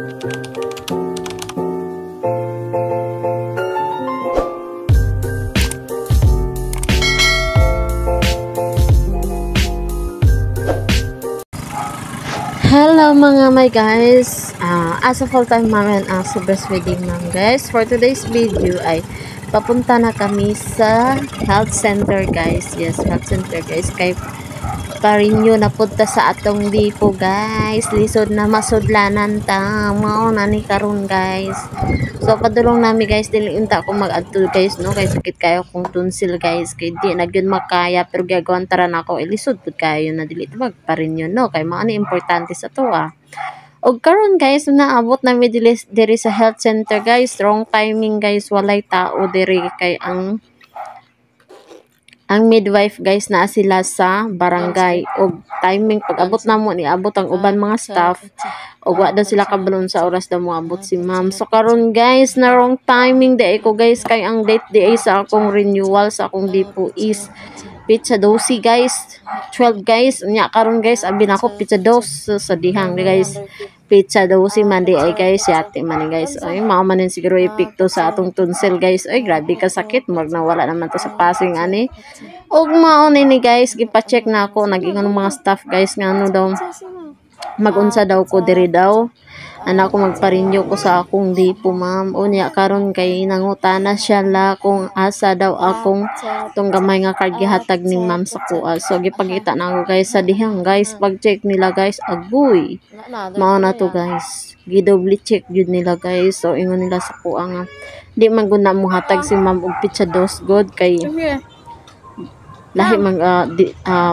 Hello mga my guys, as a full-time mom and as a breastfeeding mom guys, for today's video ay papunta na kami sa health center guys. Yes, health center guys, kay parinyo na punta sa atong dipo guys, lisod na masudlanan ta mao na ni karon guys. So padulong nami guys, dili unta ko mag-adto guys no, kay sakit kayo kung tonsil guys, kay di na gyud makaya pero gagawan taran ako ilisod pud kayo na dili magparinyo no, kay mao ni importante sa to Og karon guys, naabot na mi diri sa health center guys, wrong timing guys, walay tao diri kay ang midwife guys na sila sa barangay og timing pag-abot na mo ni abot ang uban mga staff og wa daw sila kabalon sa oras daw mo abot si ma'am. So karon guys, na wrong timing day ko guys, kay ang date day sa akong renewal sa akong dipo is pizza dosi guys, 12 guys nya karon guys abi nako pizza dos sa dihang guys, pizza dosi man di ay guys, yate man guys. Ay mao man siguro epekto sa atong tonsil guys. Ay grabe ka sakit, mag nawala naman to sa passing ani. Og mao ni guys, gipa-check na ako, nag-ingon mga staff guys nga ano daw magunsa daw ko diri daw anak ko magparinyo ko sa akong dipo ma'am. Unya karon kay nangutana siya la kung asa daw akong tong gamay nga card gihatag ni ma'am sa kuha. So gipakita na ako guys sa dihang guys, pag check nila guys, agoy mao na to guys, gidouble check jud nila guys. So ingon nila sa kuha nga di man gud na mo hatag si ma'am og pizza dos god kay lahi mag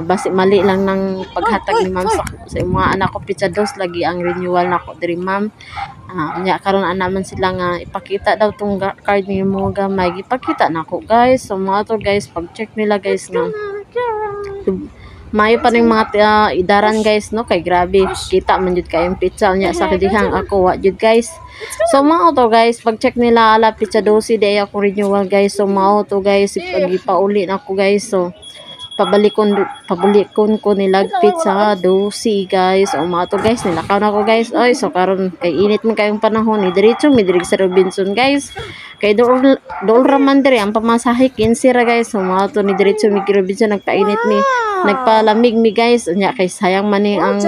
basi mali lang ng paghatag ni ma'am sa mga anak ko pizza dos lagi ang renewal nako diri ma'am. Nya karon ana man sila nga ipakita daw tong card ni mo gamay, gipakita nako guys. So mga to guys, pag check nila guys nga mayo pa ning mga idaran guys no, kay grabe kita man jud kayong pizza nya sa kadihang ako wa jud guys. So mao to guys, pag check nila ala pizza dosi day ako renewal guys. So mao to guys, ipauli na ako guys. So pabalikon ko nilag pizza dosi guys. O mao to guys, nilakaw na ko guys. Oy, so karon kay init man kayong panahon ni diretso mi diri sa Robinson guys, kay dool raman diri ang pamasahe 15 ra guys. So mao to ni diretso mi Robinson, nagpainit mi nagpalamig mi guys. Unya kay sayang man ni ang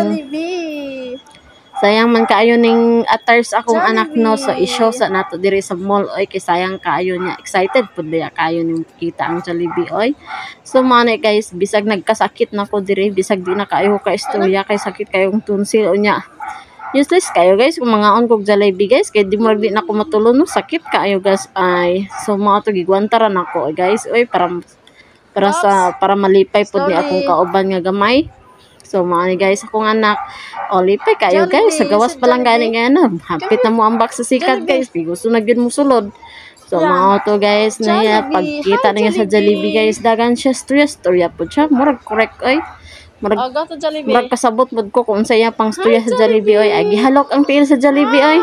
sayang man kaayo ning attires akong anak no. So i-show sa nato diri sa mall oy, kay sayang kaayo niya, excited pud ya kaayo ning kita ang Jollibee oy. So man guys, bisag nagkasakit nako diri, bisag di na kaayo ka istorya kay sakit kayong tonsil unya. Useless kayo guys kung mga on kog Jollibee guys, kay di mo di na ko matulon no, sakit kaayo guys ay. So mga to gigwantaran nako guys oy, para malipay pud ni akong kauban nga gamay. So mga guys, akong anak lipay kayo guys, sa gawas pa lang gani nga na hapit na mo ang box sa sikat guys, gusto na gyud mo sulod. So mga to guys na pagkita na sa Jollibee guys, dagan siya storya pud siya, murag correct oy, murag kasabot pud ko kung saya pang storya sa Jollibee oy. Ay gihalok ang tiil sa Jollibee oy.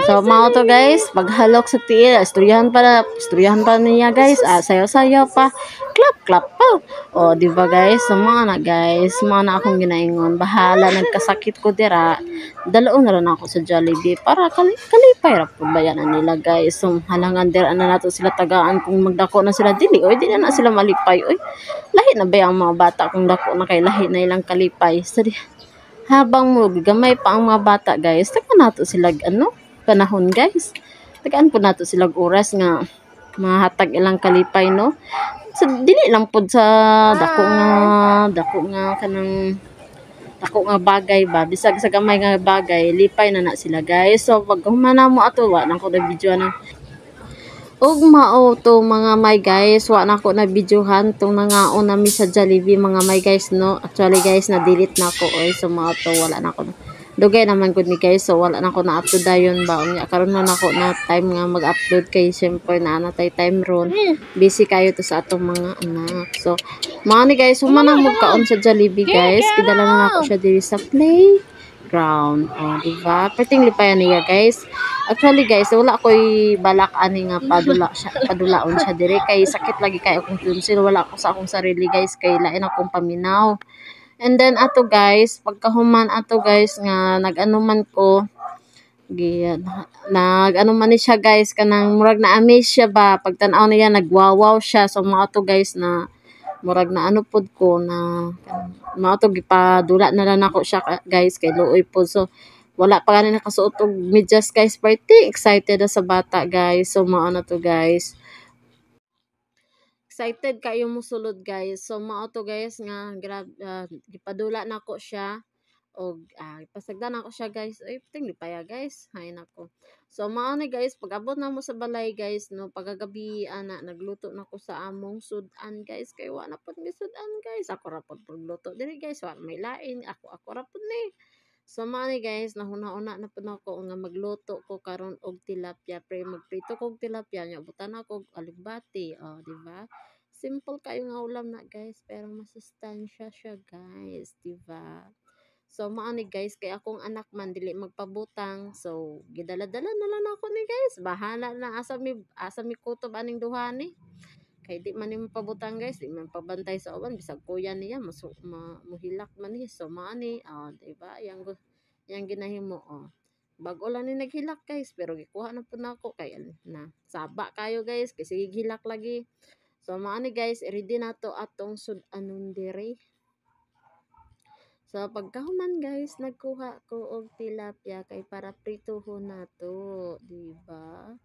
So mga to guys, paghalok sa tiil, istoryahan pa niya guys, sayaw-sayaw pa, clap pa. O di ba guys, so mga na guys, mga na akong ginaingon, bahala nagkasakit ko dira, dalaon na rin ako sa Jollibee para kalipay ra pud bayanan nila guys. So halangan dira na nato sila tagaan kung magdako na sila dili oy, di na sila malipay oy. Lahi na ba ang mga bata kung dako na kay lahi na ilang kalipay. So habang mo gamay pa ang mga bata guys, taka nato sila panahon guys, tagaan po nato sila oras nga mahatag ilang kalipay no. So dili lang pod sa dako nga bagay ba, bisag sa gamay nga bagay lipay na sila guys. So pag humana mo ato wa nang ko na video na og mao to mga may guys, wa na ko na videohan tong nangaon nami sa Jollibee mga may guys no. Actually guys, na delete na ko oy. So mao to, wala na ko dugay naman gud ni guys. So wala na ko na upload dayon ba unya karon na nako na time nga mag-upload kay syempre na natay time ron, busy kayo to sa atong mga anak. So mga ni guys, humana mo kaon sa Jollibee guys, kidala na nako siya diri sa playground. O diba, perting lipayan niya guys. Actually guys, wala ko'y balak ani nga padulaon siya diri kay sakit lagi kay akong tonsil. Wala ko sa akong sarili guys, kay lain akong paminaw. And then ato guys, pagkahuman ato guys nga nag-ano man ko nag-ano man ni siya guys kanang murag na amaze siya ba pagtan-aw niya nagwawaw siya so mga ato guys na murag na ano pod ko na mga ato gipadula na lang ako siya guys kay luoy pod so wala pa ganin nakasuot og medyas guys party excited na sa bata guys so mao na to guys. Excited kayo mo sulod guys. So mao to guys nga gipadula nako siya og pasagdan ako siya guys. Ay puting lipaya guys. Hay nako. So mao ni guys pag-abot na mo sa balay guys no pagagabi ana nagluto nako sa among sudan guys kay wa na pud mi sudan guys. Ako ra pud pagluto diri guys wa may lain ako ra pud ni. So mao ni guys nahuna-una na pud ako nga magluto ko karon og tilapia pre magprito kog tilapia nya butan ako og alugbati di ba? Simple kayo nga ulam na guys pero masustansya siya guys di ba? So mao ni guys kay akong anak man dili magpabutang so gidala-dala na lang ako ni guys bahala na asa mi kutob aning duha ni kay di man ni pabutang guys di man pabantay sa uban bisag kuya niya muhilak man ni so mao ni di ba yang ginahimo bago lang ni naghilak guys pero gikuha na pud nako kay na saba kayo guys kasi hilak lagi so mao ni guys ready na to atong sudanon dire. So pagkahuman guys nagkuha ko og tilapia kay para prituhon nato di ba?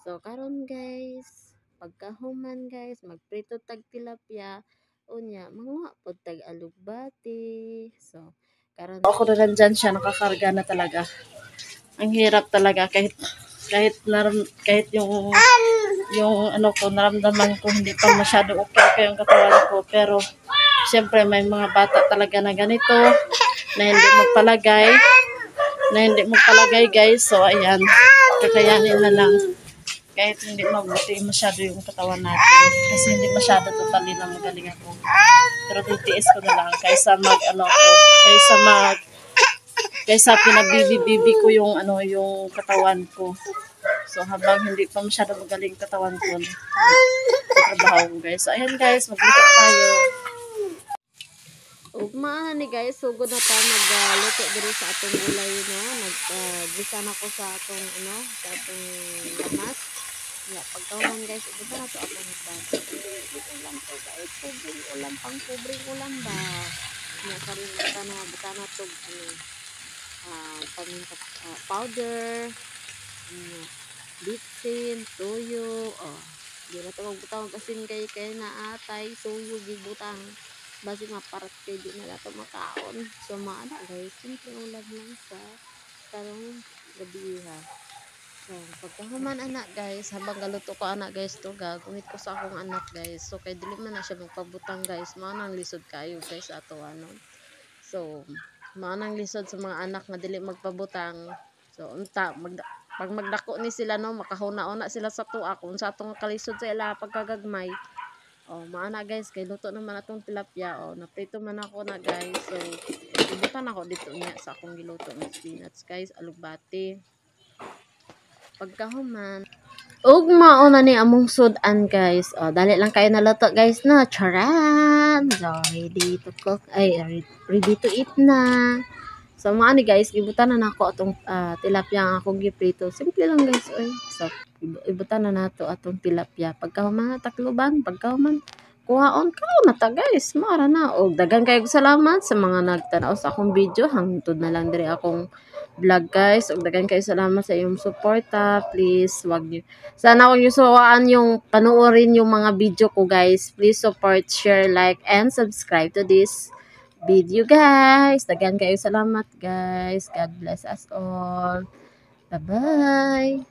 So karon guys pagkahuman guys magprito tag tilapia unya manguha pod tag alugbati so karon ako na nandyan siya nakakarga na talaga ang hirap talaga kahit yung ano ko naramdaman ko hindi pa masyado okay yung katawan ko pero syempre may mga bata talaga na ganito na hindi magpalagay guys so ayan kakayanin na lang kahit hindi mabuti masyado yung katawan natin kasi hindi masyado totally na magaling ako pero titiis ko na lang kaysa pinabibi ko yung yung katawan ko so habang hindi pa masyado magaling katawan ko trabaho guys so ayan guys magluto tayo. Ugma ni guys, sugod na ta magluto diri sa atong gulay no. Nag-gisa na ko sa atong sa atong lamas. Ya, pagkawan guys, ito na to atong bag. Ulam to guys, pobreng ulam ba. Ya, karon ta na butana to paminta powder, bitsin, toyo, di na to magbutang kasin kay na atay, toyo gibutang. Basi maparat kay di na dato makaon so maana guys simple ulam lang sa karong gabi ha so pagkahuman anak guys habang galuto ko anak guys to gagawin ko sa akong anak guys so kay dili man na siya magpabutang guys maanang lisod kayo guys ato so maanang lisod sa mga anak nga dili magpabutang so unta pag magdako ni sila no makahuna-una sila sa tuwa kung sa atong kalisod sa ila pagkagagmay maana guys kay luto naman atong tilapia naprito man ako na guys so ibutan ako dito niya sa akong giluto ng spinach guys alugbati pagkahuman ug mao na ni among sudan guys dali lang kayo naluto guys no charan so ready to cook ready to eat na so mga ni guys gibutan na nako atong tilapia ang akong giprito simple lang guys so ibutan na nato atong tilapia pagkahuman takloban pagkahuman kuhaon na ta guys mara na og daghang kayong salamat sa mga nagtanaw sa akong video hangtod na lang diri akong vlog guys og daghang kayong salamat sa iyong suporta please wag niyo sana wag niyo sawaan yung panuorin yung mga video ko guys please support share like and subscribe to this video guys daghang kayong salamat guys God bless us all bye bye.